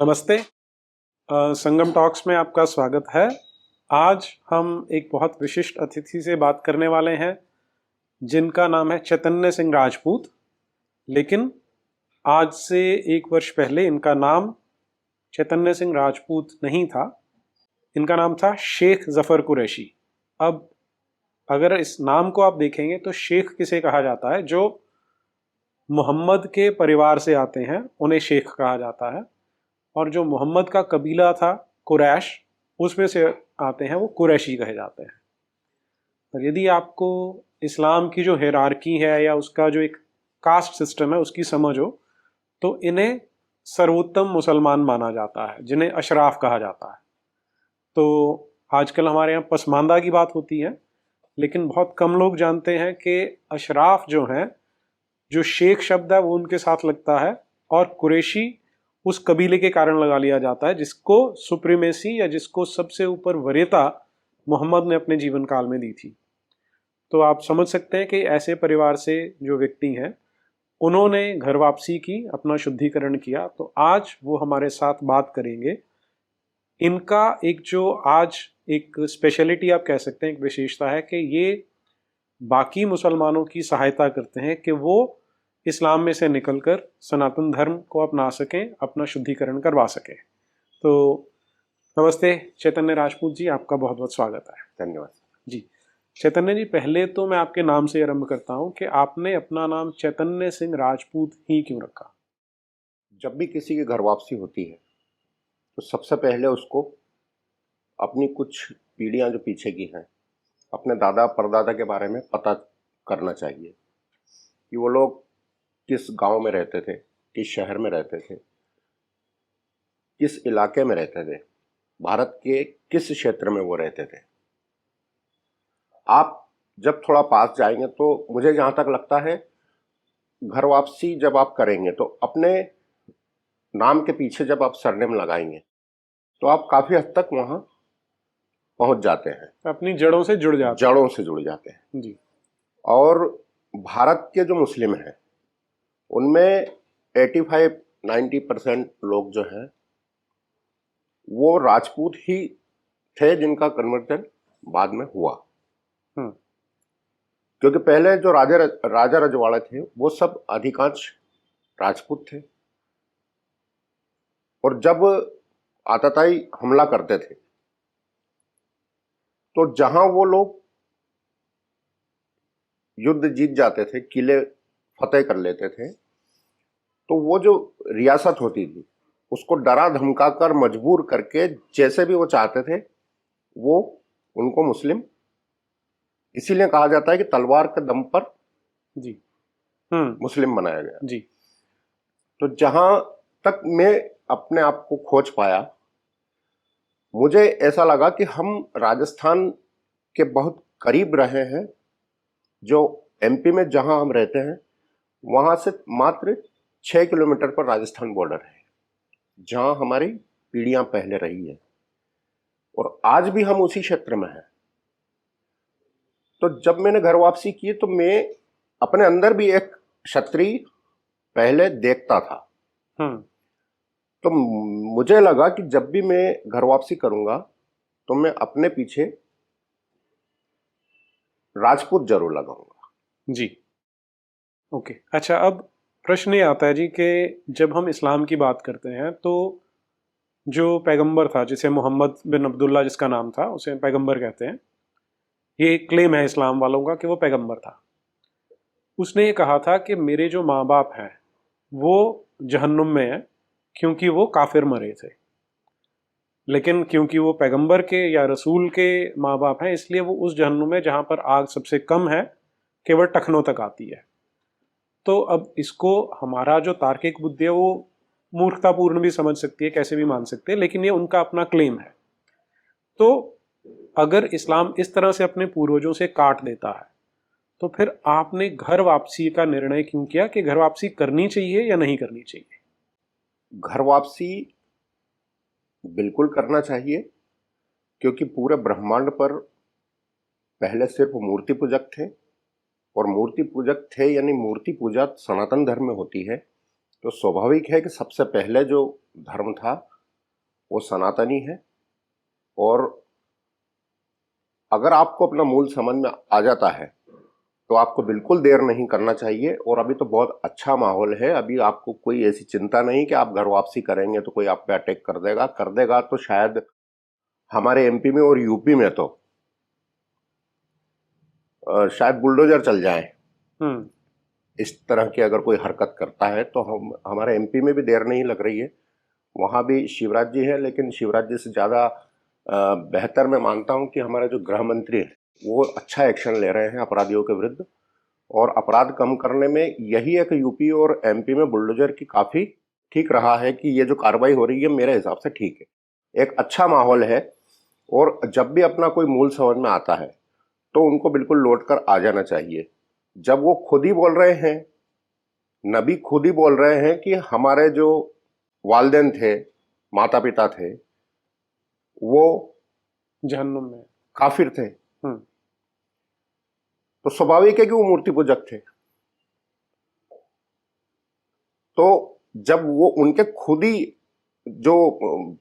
नमस्ते। संगम टॉक्स में आपका स्वागत है। आज हम एक बहुत विशिष्ट अतिथि से बात करने वाले हैं जिनका नाम है चैतन्य सिंह राजपूत। लेकिन आज से 1 वर्ष पहले इनका नाम चैतन्य सिंह राजपूत नहीं था, इनका नाम था शेख जफर कुरैशी। अब अगर इस नाम को आप देखेंगे तो शेख किसे कहा जाता है? जो मोहम्मद के परिवार से आते हैं उन्हें शेख कहा जाता है, और जो मोहम्मद का कबीला था कुरैश, उसमें से आते हैं वो कुरैशी कहे जाते हैं। और यदि आपको इस्लाम की जो हिरार्की है या उसका जो एक कास्ट सिस्टम है उसकी समझ हो, तो इन्हें सर्वोत्तम मुसलमान माना जाता है, जिन्हें अशराफ कहा जाता है। तो आजकल हमारे यहाँ पसमानदा की बात होती है, लेकिन बहुत कम लोग जानते हैं कि अशराफ जो हैं, जो शेख शब्द है वो उनके साथ लगता है, और कुरैशी उस कबीले के कारण लगा लिया जाता है जिसको सुप्रीमेसी या जिसको सबसे ऊपर वरीयता मोहम्मद ने अपने जीवन काल में दी थी। तो आप समझ सकते हैं कि ऐसे परिवार से जो व्यक्ति हैं उन्होंने घर वापसी की, अपना शुद्धिकरण किया। तो आज वो हमारे साथ बात करेंगे। इनका एक जो आज एक स्पेशलिटी आप कह सकते हैं, एक विशेषता है कि ये बाकी मुसलमानों की सहायता करते हैं कि वो इस्लाम में से निकलकर सनातन धर्म को अपना सकें, अपना शुद्धिकरण करवा सकें। तो नमस्ते चैतन्य राजपूत जी, आपका बहुत बहुत स्वागत है। धन्यवाद जी। चैतन्य जी, पहले तो मैं आपके नाम से आरंभ करता हूं कि आपने अपना नाम चैतन्य सिंह राजपूत ही क्यों रखा? जब भी किसी की घर वापसी होती है तो सबसे पहले उसको अपनी कुछ पीढ़ियां जो पीछे की हैं, अपने दादा परदादा के बारे में पता करना चाहिए कि वो लोग किस गांव में रहते थे, किस शहर में रहते थे, किस इलाके में रहते थे, भारत के किस क्षेत्र में वो रहते थे। आप जब थोड़ा पास जाएंगे तो मुझे जहाँ तक लगता है, घर वापसी जब आप करेंगे तो अपने नाम के पीछे जब आप सरनेम लगाएंगे तो आप काफ़ी हद तक वहाँ पहुँच जाते हैं, अपनी जड़ों से जुड़ जाते जड़ों से जुड़ जाते हैं जी। और भारत के जो मुस्लिम हैं उनमें 85-90% लोग जो हैं वो राजपूत ही थे, जिनका कन्वर्जन बाद में हुआ। क्योंकि पहले जो राजा रजवाड़े थे वो सब अधिकांश राजपूत थे, और जब आतताई हमला करते थे तो जहां वो लोग युद्ध जीत जाते थे, किले फतेह कर लेते थे, तो वो जो रियासत होती थी उसको डरा धमका कर मजबूर करके जैसे भी वो चाहते थे वो उनको मुस्लिम, इसीलिए कहा जाता है कि तलवार के दम पर जी। मुस्लिम बनाया गया। जी। तो जहां तक मैं अपने आप को खोज पाया, मुझे ऐसा लगा कि हम राजस्थान के बहुत करीब रहे हैं। जो एमपी में जहां हम रहते हैं वहां से मात्र 6 किलोमीटर पर राजस्थान बॉर्डर है, जहां हमारी पीढ़ियां पहले रही है, और आज भी हम उसी क्षेत्र में हैं। तो जब मैंने घर वापसी की तो मैं अपने अंदर भी एक क्षत्रिय पहले देखता था। तो मुझे लगा कि जब भी मैं घर वापसी करूंगा तो मैं अपने पीछे राजपूत जरूर लगाऊंगा। जी। ओके, अच्छा, अब प्रश्न ये आता है जी कि जब हम इस्लाम की बात करते हैं तो जो पैगंबर था, जिसे मोहम्मद बिन अब्दुल्ला जिसका नाम था, उसे पैगंबर कहते हैं। ये क्लेम है इस्लाम वालों का कि वो पैगंबर था। उसने ये कहा था कि मेरे जो माँ बाप हैं वो जहन्नुम में हैं क्योंकि वो काफिर मरे थे, लेकिन क्योंकि वो पैगंबर के या रसूल के माँ बाप हैं इसलिए वो उस जहन्नुम में जहाँ पर आग सबसे कम है, केवल टखनों तक आती है। तो अब इसको हमारा जो तार्किक बुद्धि है वो मूर्खतापूर्ण भी समझ सकती है, कैसे भी मान सकते हैं, लेकिन ये उनका अपना क्लेम है। तो अगर इस्लाम इस तरह से अपने पूर्वजों से काट देता है तो फिर आपने घर वापसी का निर्णय क्यों किया कि घर वापसी करनी चाहिए या नहीं करनी चाहिए? घर वापसी बिल्कुल करना चाहिए, क्योंकि पूरे ब्रह्मांड पर पहले सिर्फ मूर्ति पूजक थे, और मूर्ति पूजक थे यानी मूर्ति पूजा सनातन धर्म में होती है, तो स्वाभाविक है कि सबसे पहले जो धर्म था वो सनातनी है, और अगर आपको अपना मूल समझ में आ जाता है तो आपको बिल्कुल देर नहीं करना चाहिए। और अभी तो बहुत अच्छा माहौल है, अभी आपको कोई ऐसी चिंता नहीं कि आप घर वापसी करेंगे तो कोई आप पे अटैक कर देगा तो शायद हमारे एमपी में और यूपी में तो शायद बुलडोजर चल जाए। इस तरह की अगर कोई हरकत करता है तो हम हमारे एमपी में भी देर नहीं लग रही है, वहाँ भी शिवराज जी है, लेकिन शिवराज जी से ज़्यादा बेहतर मैं मानता हूँ कि हमारे जो गृह मंत्री हैं वो अच्छा एक्शन ले रहे हैं अपराधियों के विरुद्ध, और अपराध कम करने में यही एक यूपी और एमपी में बुलडोजर की काफ़ी ठीक रहा है कि ये जो कार्रवाई हो रही है मेरे हिसाब से ठीक है, एक अच्छा माहौल है। और जब भी अपना कोई मूल समझ में आता है तो उनको बिल्कुल लौट कर आ जाना चाहिए। जब वो खुद ही बोल रहे हैं, नबी खुद ही बोल रहे हैं कि हमारे जो वालिदैन थे, माता पिता थे, वो जहन्नुम में काफिर थे, तो स्वाभाविक है कि वो मूर्ति पूजक थे। तो जब वो उनके खुद ही जो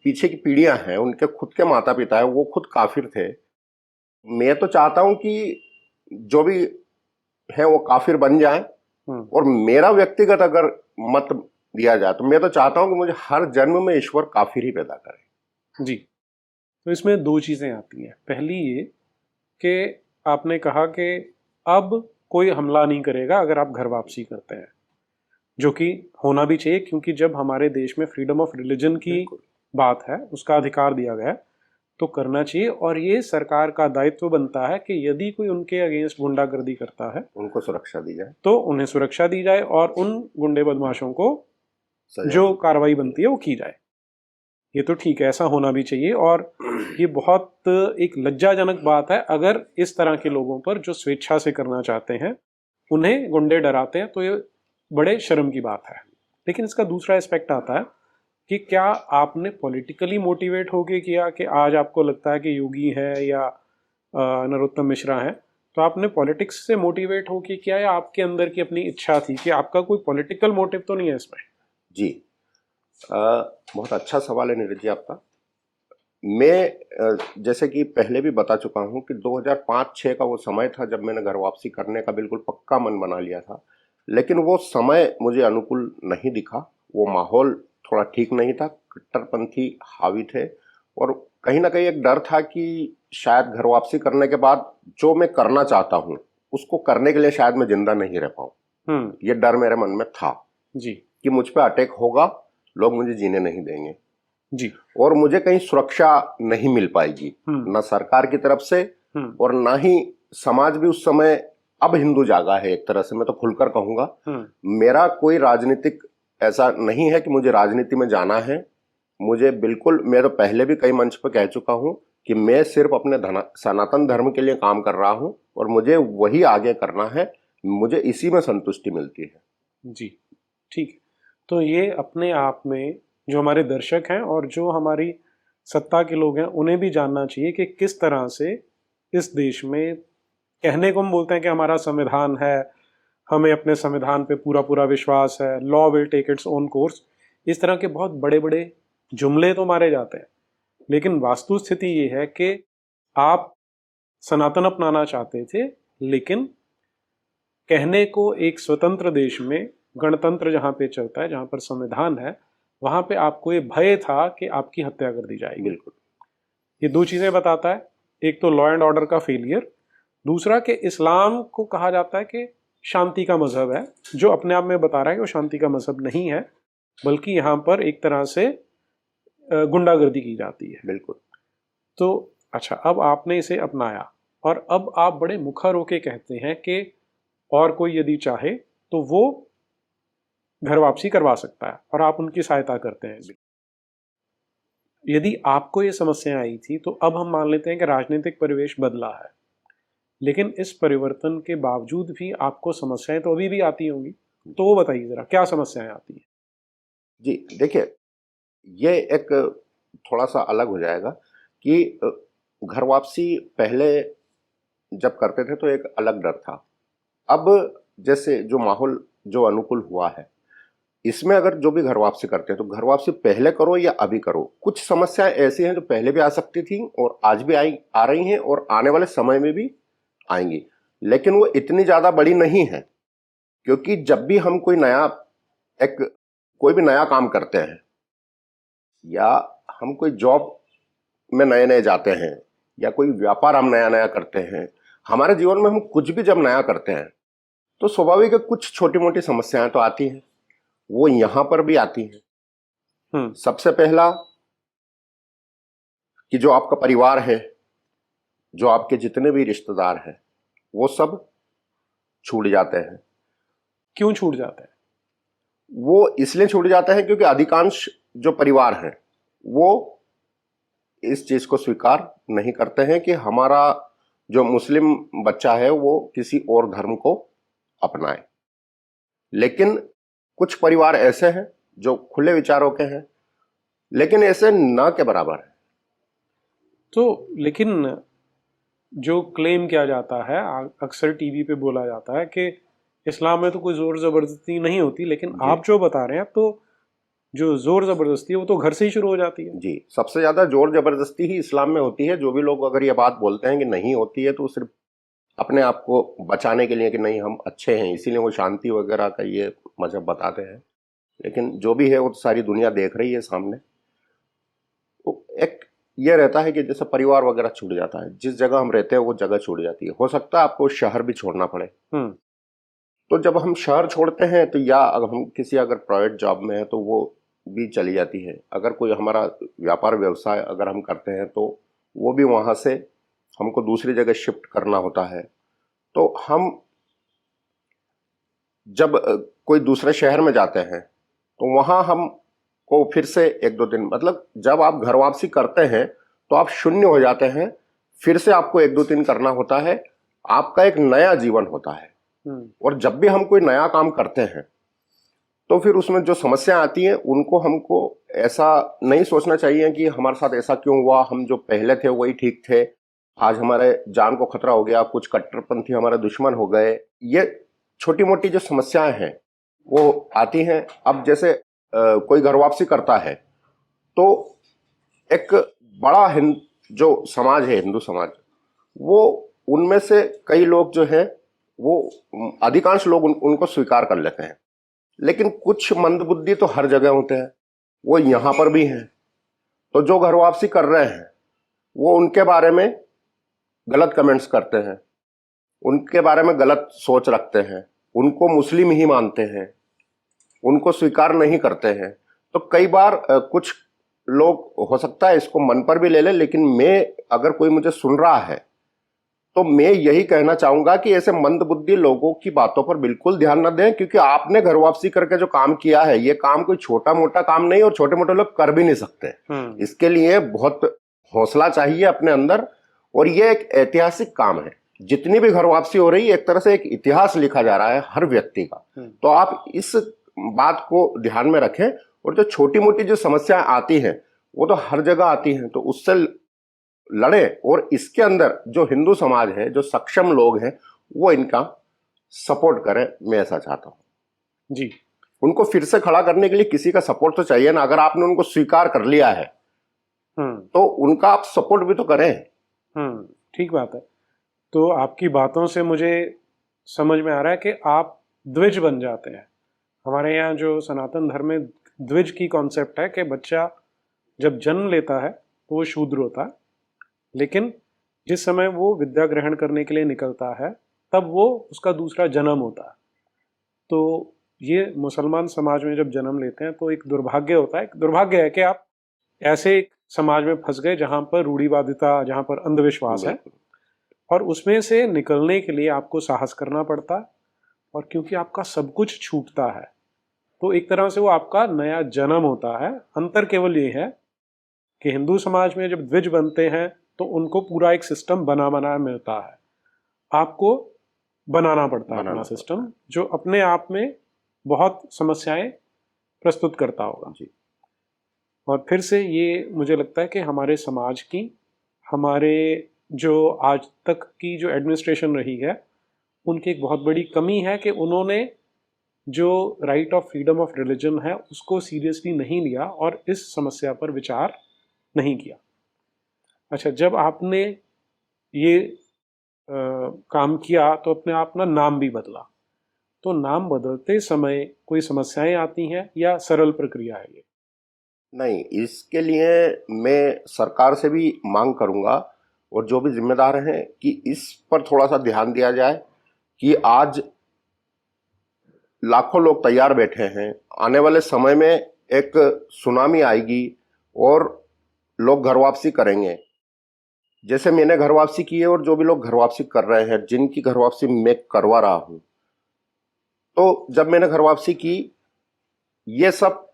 पीछे की पीढ़ियां हैं, उनके खुद के माता पिता है, वो खुद काफिर थे, मैं तो चाहता हूं कि जो भी है वो काफिर बन जाए। और मेरा व्यक्तिगत अगर मत दिया जाए तो मैं तो चाहता हूं कि मुझे हर जन्म में ईश्वर काफिर ही पैदा करे। जी, तो इसमें दो चीजें आती हैं। पहली ये कि आपने कहा कि अब कोई हमला नहीं करेगा अगर आप घर वापसी करते हैं, जो कि होना भी चाहिए, क्योंकि जब हमारे देश में फ्रीडम ऑफ रिलीजन की बात है, उसका अधिकार दिया गया है, तो करना चाहिए। और ये सरकार का दायित्व बनता है कि यदि कोई उनके अगेंस्ट गुंडागर्दी करता है उनको सुरक्षा दी जाए, तो उन्हें सुरक्षा दी जाए और उन गुंडे बदमाशों को जो कार्रवाई बनती है वो की जाए। ये तो ठीक है, ऐसा होना भी चाहिए। और ये बहुत एक लज्जाजनक बात है अगर इस तरह के लोगों पर जो स्वेच्छा से करना चाहते हैं उन्हें गुंडे डराते हैं, तो ये बड़े शर्म की बात है। लेकिन इसका दूसरा एस्पेक्ट आता है कि क्या आपने पॉलिटिकली मोटिवेट होके किया कि आज आपको लगता है कि योगी है या नरोत्तम मिश्रा है, तो आपने पॉलिटिक्स से मोटिवेट होके किया या आपके अंदर की अपनी इच्छा थी कि आपका कोई पॉलिटिकल मोटिव तो नहीं है इसमें? जी, बहुत अच्छा सवाल है नीरज जी आपका। मैं जैसे कि पहले भी बता चुका हूं कि 2005-06 का वो समय था जब मैंने घर वापसी करने का बिल्कुल पक्का मन बना लिया था, लेकिन वो समय मुझे अनुकूल नहीं दिखा। वो माहौल थोड़ा ठीक नहीं था, कट्टरपंथी हावी थे, और कहीं ना कहीं एक डर था कि शायद घर वापसी करने के बाद जो मैं करना चाहता हूं उसको करने के लिए शायद मैं जिंदा नहीं रह पाऊं। ये डर मेरे मन में था जी कि मुझ पर अटैक होगा, लोग मुझे जीने नहीं देंगे जी, और मुझे कहीं सुरक्षा नहीं मिल पाएगी, ना सरकार की तरफ से और ना ही समाज भी उस समय। अब हिंदू जागा है एक तरह से, मैं तो खुलकर कहूंगा। मेरा कोई राजनीतिक ऐसा नहीं है कि मुझे राजनीति में जाना है, मुझे बिल्कुल, मैं तो पहले भी कई मंच पर कह चुका हूं कि मैं सिर्फ अपने सनातन धर्म के लिए काम कर रहा हूं और मुझे वही आगे करना है, मुझे इसी में संतुष्टि मिलती है। जी ठीक है। तो ये अपने आप में जो हमारे दर्शक हैं और जो हमारी सत्ता के लोग हैं उन्हें भी जानना चाहिए कि किस तरह से इस देश में, कहने को हम बोलते हैं कि हमारा संविधान है, हमें अपने संविधान पे पूरा पूरा विश्वास है, law will take its own course, इस तरह के बहुत बड़े बड़े जुमले तो मारे जाते हैं, लेकिन वास्तु स्थिति ये है कि आप सनातन अपनाना चाहते थे, लेकिन कहने को एक स्वतंत्र देश में गणतंत्र जहां पे चलता है, जहां पर संविधान है, वहां पे आपको ये भय था कि आपकी हत्या कर दी जाएगी। बिल्कुल, ये दो चीजें बताता है, एक तो लॉ एंड ऑर्डर का फेलियर, दूसरा कि इस्लाम को कहा जाता है कि शांति का मजहब है, जो अपने आप में बता रहा है कि वो शांति का मजहब नहीं है, बल्कि यहाँ पर एक तरह से गुंडागर्दी की जाती है। बिल्कुल। तो अच्छा, अब आपने इसे अपनाया और अब आप बड़े मुखर होके कहते हैं कि और कोई यदि चाहे तो वो घर वापसी करवा सकता है और आप उनकी सहायता करते हैं। यदि आपको ये समस्या आई थी तो अब हम मान लेते हैं कि राजनीतिक परिवेश बदला है, लेकिन इस परिवर्तन के बावजूद भी आपको समस्याएं तो अभी भी आती होंगी, तो वो बताइए जरा, क्या समस्याएं आती हैं? जी देखिए, ये एक थोड़ा सा अलग हो जाएगा कि घर वापसी पहले जब करते थे तो एक अलग डर था। अब जैसे जो माहौल जो अनुकूल हुआ है, इसमें अगर जो भी घर वापसी करते हैं तो घर वापसी पहले करो या अभी करो। कुछ समस्याएं ऐसी हैं जो पहले भी आ सकती थी और आज भी आ रही हैं और आने वाले समय में भी आएंगी, लेकिन वो इतनी ज्यादा बड़ी नहीं है। क्योंकि जब भी हम कोई भी नया काम करते हैं या हम कोई जॉब में नए नए जाते हैं या कोई व्यापार हम नया नया करते हैं, हमारे जीवन में हम कुछ भी जब नया करते हैं तो स्वाभाविक है कुछ छोटी मोटी समस्याएं तो आती हैं। वो यहां पर भी आती हैं। सबसे पहला कि जो आपका परिवार है, जो आपके जितने भी रिश्तेदार हैं, वो सब छूट जाते हैं। क्यों छूट जाते हैं? वो इसलिए छूट जाते हैं क्योंकि अधिकांश जो परिवार हैं वो इस चीज को स्वीकार नहीं करते हैं कि हमारा जो मुस्लिम बच्चा है वो किसी और धर्म को अपनाए। लेकिन कुछ परिवार ऐसे हैं जो खुले विचारों के हैं, लेकिन ऐसे न के बराबर है। तो लेकिन जो क्लेम किया जाता है, अक्सर टीवी पे बोला जाता है कि इस्लाम में तो कोई जोर जबरदस्ती नहीं होती, लेकिन आप जो बता रहे हैं तो जो जोर जबरदस्ती है वो तो घर से ही शुरू हो जाती है। जी, सबसे ज्यादा जोर जबरदस्ती ही इस्लाम में होती है। जो भी लोग अगर ये बात बोलते हैं कि नहीं होती है तो सिर्फ अपने आप को बचाने के लिए कि नहीं हम अच्छे हैं, इसीलिए वो शांति वगैरह का ये मजहब बताते हैं। लेकिन जो भी है वो तो सारी दुनिया देख रही है सामने। तो एक ये रहता है कि जैसे परिवार वगैरह छूट जाता है, जिस जगह हम रहते हैं वो जगह छूट जाती है। हो सकता है आपको शहर भी छोड़ना पड़े। तो जब हम शहर छोड़ते हैं तो या अगर हम किसी अगर प्राइवेट जॉब में है तो वो भी चली जाती है। अगर कोई हमारा व्यापार व्यवसाय अगर हम करते हैं तो वो भी वहां से हमको दूसरी जगह शिफ्ट करना होता है। तो हम जब कोई दूसरे शहर में जाते हैं तो वहां हम को फिर से एक दो दिन, मतलब जब आप घर वापसी करते हैं तो आप शून्य हो जाते हैं, फिर से आपको एक दो दिन करना होता है। आपका एक नया जीवन होता है। और जब भी हम कोई नया काम करते हैं तो फिर उसमें जो समस्या आती है उनको हमको ऐसा नहीं सोचना चाहिए कि हमारे साथ ऐसा क्यों हुआ, हम जो पहले थे वही ठीक थे, आज हमारे जान को खतरा हो गया, कुछ कट्टरपंथी हमारे दुश्मन हो गए। ये छोटी मोटी जो समस्याएं हैं वो आती हैं। अब जैसे कोई घर वापसी करता है तो एक बड़ा जो समाज है, हिंदू समाज, वो उनमें से कई लोग जो है वो अधिकांश लोग उनको स्वीकार कर लेते हैं। लेकिन कुछ मंदबुद्धि तो हर जगह होते हैं, वो यहां पर भी हैं। तो जो घर वापसी कर रहे हैं वो उनके बारे में गलत कमेंट्स करते हैं, उनके बारे में गलत सोच रखते हैं, उनको मुस्लिम ही मानते हैं, उनको स्वीकार नहीं करते हैं। तो कई बार कुछ लोग हो सकता है इसको मन पर भी ले ले, लेकिन मैं अगर कोई मुझे सुन रहा है तो मैं यही कहना चाहूंगा कि ऐसे मंदबुद्धि लोगों की बातों पर बिल्कुल ध्यान न दें। क्योंकि आपने घर वापसी करके जो काम किया है, ये काम कोई छोटा मोटा काम नहीं, और छोटे मोटे लोग कर भी नहीं सकते। इसके लिए बहुत हौसला चाहिए अपने अंदर, और ये एक ऐतिहासिक काम है। जितनी भी घर वापसी हो रही है एक तरह से एक इतिहास लिखा जा रहा है हर व्यक्ति का। तो आप इस बात को ध्यान में रखें। और जो छोटी मोटी जो समस्याएं आती हैं वो तो हर जगह आती हैं, तो उससे लड़े। और इसके अंदर जो हिंदू समाज है, जो सक्षम लोग हैं, वो इनका सपोर्ट करें। मैं ऐसा चाहता हूं जी। उनको फिर से खड़ा करने के लिए किसी का सपोर्ट तो चाहिए ना। अगर आपने उनको स्वीकार कर लिया है तो उनका आप सपोर्ट भी तो करें। ठीक बात है। तो आपकी बातों से मुझे समझ में आ रहा है कि आप द्विज बन जाते हैं। हमारे यहाँ जो सनातन धर्म में द्विज की कॉन्सेप्ट है कि बच्चा जब जन्म लेता है तो वो शूद्र होता है, लेकिन जिस समय वो विद्या ग्रहण करने के लिए निकलता है तब वो उसका दूसरा जन्म होता है। तो ये मुसलमान समाज में जब जन्म लेते हैं तो एक दुर्भाग्य होता है। एक दुर्भाग्य है कि आप ऐसे एक समाज में फंस गए जहां पर रूढ़िवादिता, जहां पर अंधविश्वास है, और उसमें से निकलने के लिए आपको साहस करना पड़ता है। और क्योंकि आपका सब कुछ छूटता है तो एक तरह से वो आपका नया जन्म होता है। अंतर केवल ये है कि हिंदू समाज में जब द्विज बनते हैं तो उनको पूरा एक सिस्टम बना मिलता है, आपको बनाना पड़ता है अपना सिस्टम, जो अपने आप में बहुत समस्याएं प्रस्तुत करता होगा। जी। और फिर से ये मुझे लगता है कि हमारे समाज की, हमारे जो आज तक की जो एडमिनिस्ट्रेशन रही है, उनकी एक बहुत बड़ी कमी है कि उन्होंने जो right of freedom of religion है उसको सीरियसली नहीं लिया और इस समस्या पर विचार नहीं किया। अच्छा, जब आपने ये काम किया तो अपने आप ना नाम भी बदला, तो नाम बदलते समय कोई समस्याएं आती हैं या सरल प्रक्रिया है ये? नहीं, इसके लिए मैं सरकार से भी मांग करूंगा और जो भी जिम्मेदार हैं कि इस पर थोड़ा सा ध्यान दिया जाए कि आज लाखों लोग तैयार बैठे हैं, आने वाले समय में एक सुनामी आएगी और लोग घर वापसी करेंगे। जैसे मैंने घर वापसी की है और जो भी लोग घर वापसी कर रहे हैं, जिनकी घर वापसी मैं करवा रहा हूं, तो जब मैंने घर वापसी की, ये सब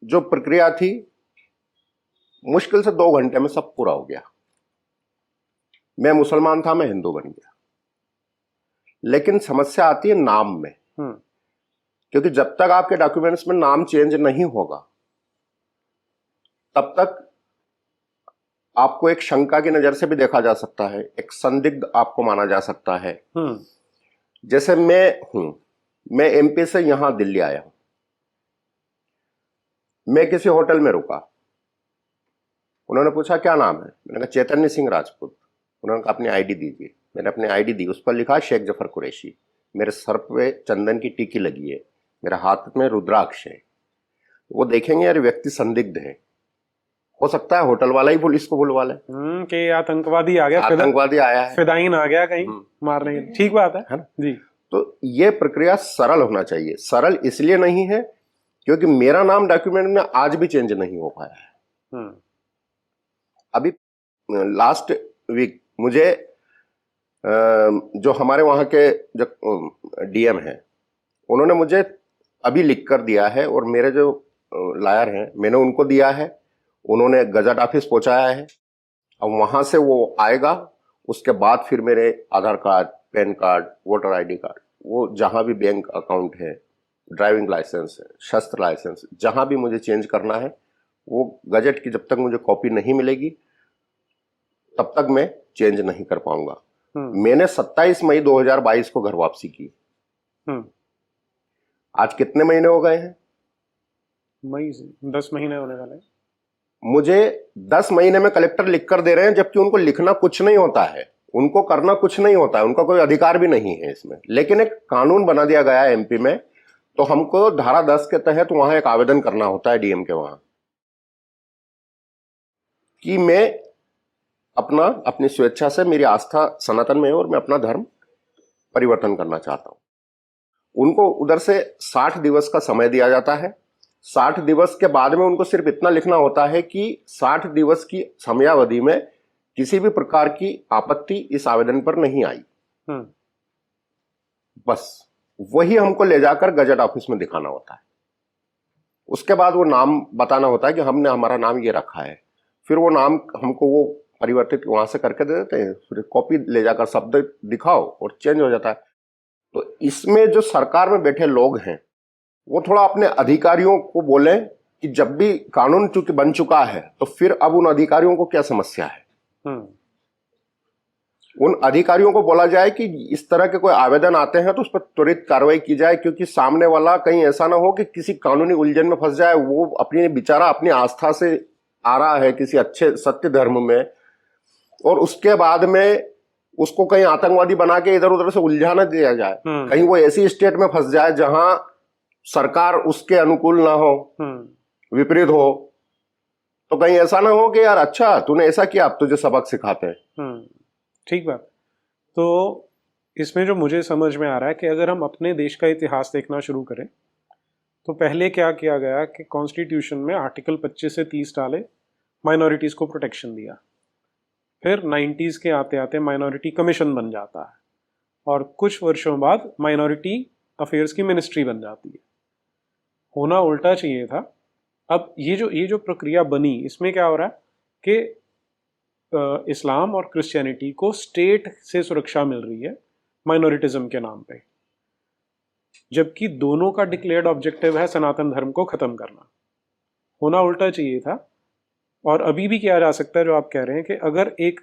जो प्रक्रिया थी मुश्किल से 2 घंटे में सब पूरा हो गया। मैं मुसलमान था, मैं हिंदू बन गया। लेकिन समस्या आती है नाम में, क्योंकि जब तक आपके डॉक्यूमेंट्स में नाम चेंज नहीं होगा तब तक आपको एक शंका की नजर से भी देखा जा सकता है, एक संदिग्ध आपको माना जा सकता है। जैसे मैं एमपी से यहां दिल्ली आया हूं, मैं किसी होटल में रुका, उन्होंने पूछा क्या नाम है, मैंने कहा चैतन्य सिंह राजपूत। उन्होंने कहा अपनी आईडी दीजिए, मैंने अपनी आईडी दी, उस पर लिखा शेख जफर कुरैशी, मेरे सर पे चंदन की टीकी लगी है, मेरे हाथ में रुद्राक्ष है। वो देखेंगे यार व्यक्ति संदिग्ध है, हो सकता है होटल वाला ही पुलिस को बुलवा ले कि आतंकवादी आ गया, आतंकवादी आया है, फिदायीन आ गया कहीं मारने के। ठीक बात है ना जी। तो ये प्रक्रिया सरल होना चाहिए। सरल इसलिए नहीं है क्योंकि मेरा नाम डॉक्यूमेंट में आज भी चेंज नहीं हो पाया है। अभी लास्ट वीक मुझे जो हमारे वहां के जो डीएम हैं, उन्होंने मुझे अभी लिख कर दिया है और मेरे जो लायर हैं मैंने उनको दिया है, उन्होंने गजट ऑफिस पहुंचाया है। अब वहां से वो आएगा, उसके बाद फिर मेरे Aadhaar card, PAN card, voter ID card, वो जहां भी बैंक अकाउंट है, ड्राइविंग लाइसेंस है, शस्त्र लाइसेंस, जहां भी मुझे चेंज करना है, वो गजट की जब तक मुझे कॉपी नहीं मिलेगी तब तक मैं चेंज नहीं कर पाऊंगा। मैंने 27 मई 2022 को घर वापसी की। आज कितने महीने हो गए हैं? मई से 10 महीने होने वाले। मुझे 10 महीने में कलेक्टर लिख कर दे रहे हैं, जबकि उनको लिखना कुछ नहीं होता है, उनको करना कुछ नहीं होता है, उनका कोई अधिकार भी नहीं है इसमें। लेकिन एक कानून बना दिया गया है एमपी में, तो हमको धारा 10 के तहत वहां एक आवेदन करना होता है डीएम के वहां कि मैं अपनी स्वेच्छा से, मेरी आस्था सनातन में है और मैं अपना धर्म परिवर्तन करना चाहता हूं। उनको उधर से 60 दिवस का समय दिया जाता है। 60 दिवस के बाद में उनको सिर्फ इतना लिखना होता है कि 60 दिवस की समयावधि में किसी भी प्रकार की आपत्ति इस आवेदन पर नहीं आई। बस वही हमको ले जाकर गजट ऑफिस में दिखाना होता है। उसके बाद वो नाम बताना होता है कि हमने हमारा नाम ये रखा है, फिर वो नाम हमको वो परिवर्तित वहां से करके दे देते हैं, फिर कॉपी ले जाकर शब्द दिखाओ और चेंज हो जाता है। तो इसमें जो सरकार में बैठे लोग हैं वो थोड़ा अपने अधिकारियों को बोले कि जब भी कानून चूंकि बन चुका है तो फिर अब उन अधिकारियों को क्या समस्या है। उन अधिकारियों को बोला जाए कि इस तरह के कोई आवेदन आते हैं तो उस पर त्वरित कार्रवाई की जाए, क्योंकि सामने वाला कहीं ऐसा ना हो कि किसी कानूनी उलझन में फंस जाए। वो अपनी बेचारा अपनी आस्था से आ रहा है किसी अच्छे सत्य धर्म में, और उसके बाद में उसको कहीं आतंकवादी बना के इधर उधर से उलझा ना दिया जाए। कहीं वो ऐसी स्टेट में फंस जाए जहां सरकार उसके अनुकूल ना हो, विपरीत हो, तो कहीं ऐसा ना हो कि यार अच्छा तूने ऐसा किया, अब तुझे सबक सिखाते हैं। ठीक बात। तो इसमें जो मुझे समझ में आ रहा है कि अगर हम अपने देश का इतिहास देखना शुरू करें तो पहले क्या किया गया कि कॉन्स्टिट्यूशन में आर्टिकल 25 से 30 डाले, माइनॉरिटीज को प्रोटेक्शन दिया। फिर 90s के आते आते माइनॉरिटी कमीशन बन जाता है और कुछ वर्षों बाद माइनॉरिटी अफेयर्स की मिनिस्ट्री बन जाती है। होना उल्टा चाहिए था। अब ये जो प्रक्रिया बनी, इसमें क्या हो रहा है कि इस्लाम और क्रिश्चियनिटी को स्टेट से सुरक्षा मिल रही है माइनॉरिटिज्म के नाम पे, जबकि दोनों का डिक्लेयर्ड ऑब्जेक्टिव है सनातन धर्म को खत्म करना। होना उल्टा चाहिए था। और अभी भी किया जा सकता है जो आप कह रहे हैं कि अगर एक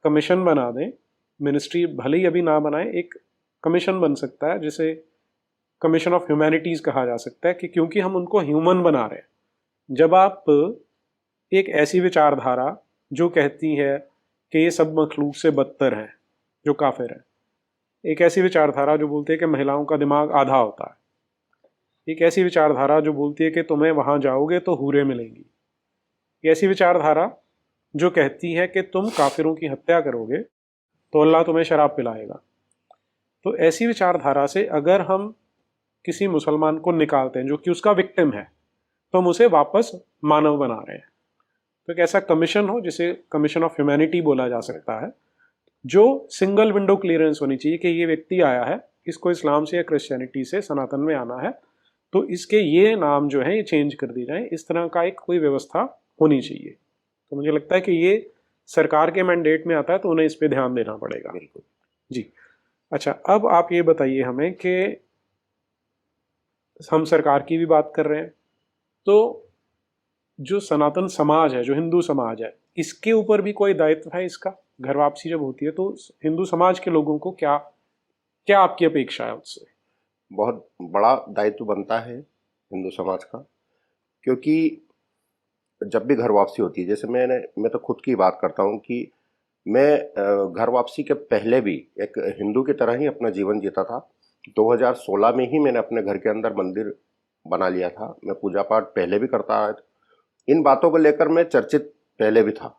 कमीशन बना दें, मिनिस्ट्री भले ही अभी ना बनाए, एक कमीशन बन सकता है जिसे कमीशन ऑफ ह्यूमैनिटीज कहा जा सकता है कि क्योंकि हम उनको ह्यूमन बना रहे हैं। जब आप एक ऐसी विचारधारा जो कहती है कि ये सब मखलूक से बदतर हैं जो काफिर हैं, एक ऐसी विचारधारा जो बोलती है कि महिलाओं का दिमाग आधा होता है, एक ऐसी विचारधारा जो बोलती है कि तुम्हें वहां जाओगे तो हूरें मिलेंगी, एक ऐसी विचारधारा जो कहती है कि तुम काफिरों की हत्या करोगे तो अल्लाह तुम्हें शराब पिलाएगा। तो ऐसी विचारधारा से अगर हम किसी मुसलमान को निकालते हैं जो कि उसका विक्टिम है, तो हम उसे वापस मानव बना रहे हैं। तो एक ऐसा कमीशन हो जिसे कमीशन ऑफ ह्यूमैनिटी बोला जा सकता है, जो सिंगल विंडो क्लियरेंस होनी चाहिए कि ये व्यक्ति आया है, इसको इस्लाम से या क्रिश्चियनिटी से सनातन में आना है, तो इसके ये नाम जो है ये चेंज कर दी जाए, इस तरह का एक कोई व्यवस्था होनी चाहिए। तो मुझे लगता है कि ये सरकार के मैंडेट में आता है, तो उन्हें इस पे ध्यान देना पड़ेगा। बिल्कुल जी। अच्छा, अब आप ये बताइए हमें कि हम सरकार की भी बात कर रहे हैं, तो जो सनातन समाज है, जो हिंदू समाज है, इसके ऊपर भी कोई दायित्व है इसका? घर वापसी जब होती है तो हिंदू समाज के लोगों को क्या क्या आपकी अपेक्षा है उससे? बहुत बड़ा दायित्व बनता है हिंदू समाज का, क्योंकि जब भी घर वापसी होती है, जैसे मैं तो खुद की बात करता हूँ कि मैं घर वापसी के पहले भी एक हिंदू की तरह ही अपना जीवन जीता था। 2016 में ही मैंने अपने घर के अंदर मंदिर बना लिया था। मैं पूजा पाठ पहले भी करता आया था। इन बातों को लेकर मैं चर्चित पहले भी था।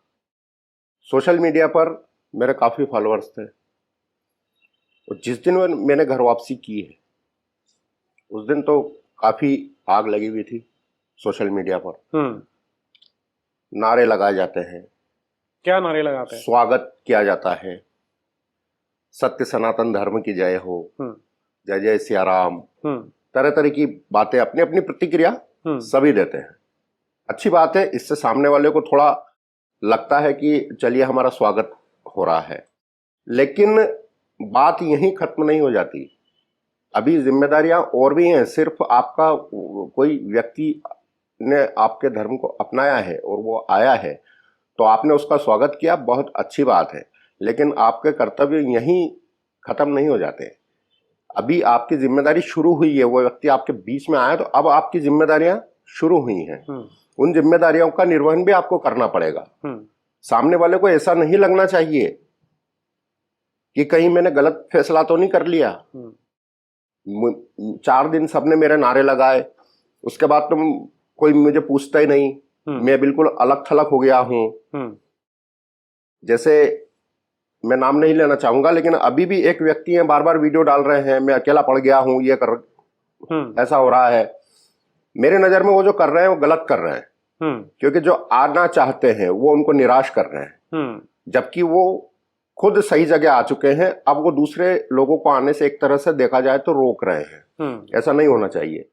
सोशल मीडिया पर मेरे काफ़ी फॉलोअर्स थे, और जिस दिन मैंने घर वापसी की है उस दिन तो काफ़ी आग लगी हुई थी सोशल मीडिया पर। नारे लगाए जाते हैं। क्या नारे लगाते हैं? स्वागत किया जाता है, सत्य सनातन धर्म की जय हो, जय जय सिया राम, तरह तरह की बातें, अपनी अपनी प्रतिक्रिया सभी देते हैं। अच्छी बात है, इससे सामने वाले को थोड़ा लगता है कि चलिए हमारा स्वागत हो रहा है। लेकिन बात यहीं खत्म नहीं हो जाती, अभी जिम्मेदारियां और भी हैं। सिर्फ आपका कोई व्यक्ति ने आपके धर्म को अपनाया है और वो आया है तो आपने उसका स्वागत किया, बहुत अच्छी बात है, लेकिन आपके कर्तव्य यहीं खत्म नहीं हो जाते। अभी आपकी जिम्मेदारी शुरू हुई है, वो व्यक्ति आपके बीच में आया तो अब आपकी जिम्मेदारियां शुरू हुई हैं। उन जिम्मेदारियों का निर्वहन भी आपको करना पड़ेगा। सामने वाले को ऐसा नहीं लगना चाहिए कि कहीं मैंने गलत फैसला तो नहीं कर लिया। 4 दिन सबने मेरे नारे लगाए, उसके बाद तुम कोई मुझे पूछता ही नहीं, मैं बिल्कुल अलग थलग हो गया हूं। जैसे मैं नाम नहीं लेना चाहूंगा, लेकिन अभी भी एक व्यक्ति है बार बार वीडियो डाल रहे हैं, मैं अकेला पड़ गया हूं, ये कर ऐसा हो रहा है। मेरे नजर में वो जो कर रहे हैं वो गलत कर रहे हैं, क्योंकि जो आना चाहते हैं वो उनको निराश कर रहे हैं, जबकि वो खुद सही जगह आ चुके हैं। अब वो दूसरे लोगों को आने से एक तरह से देखा जाए तो रोक रहे हैं। ऐसा नहीं होना चाहिए।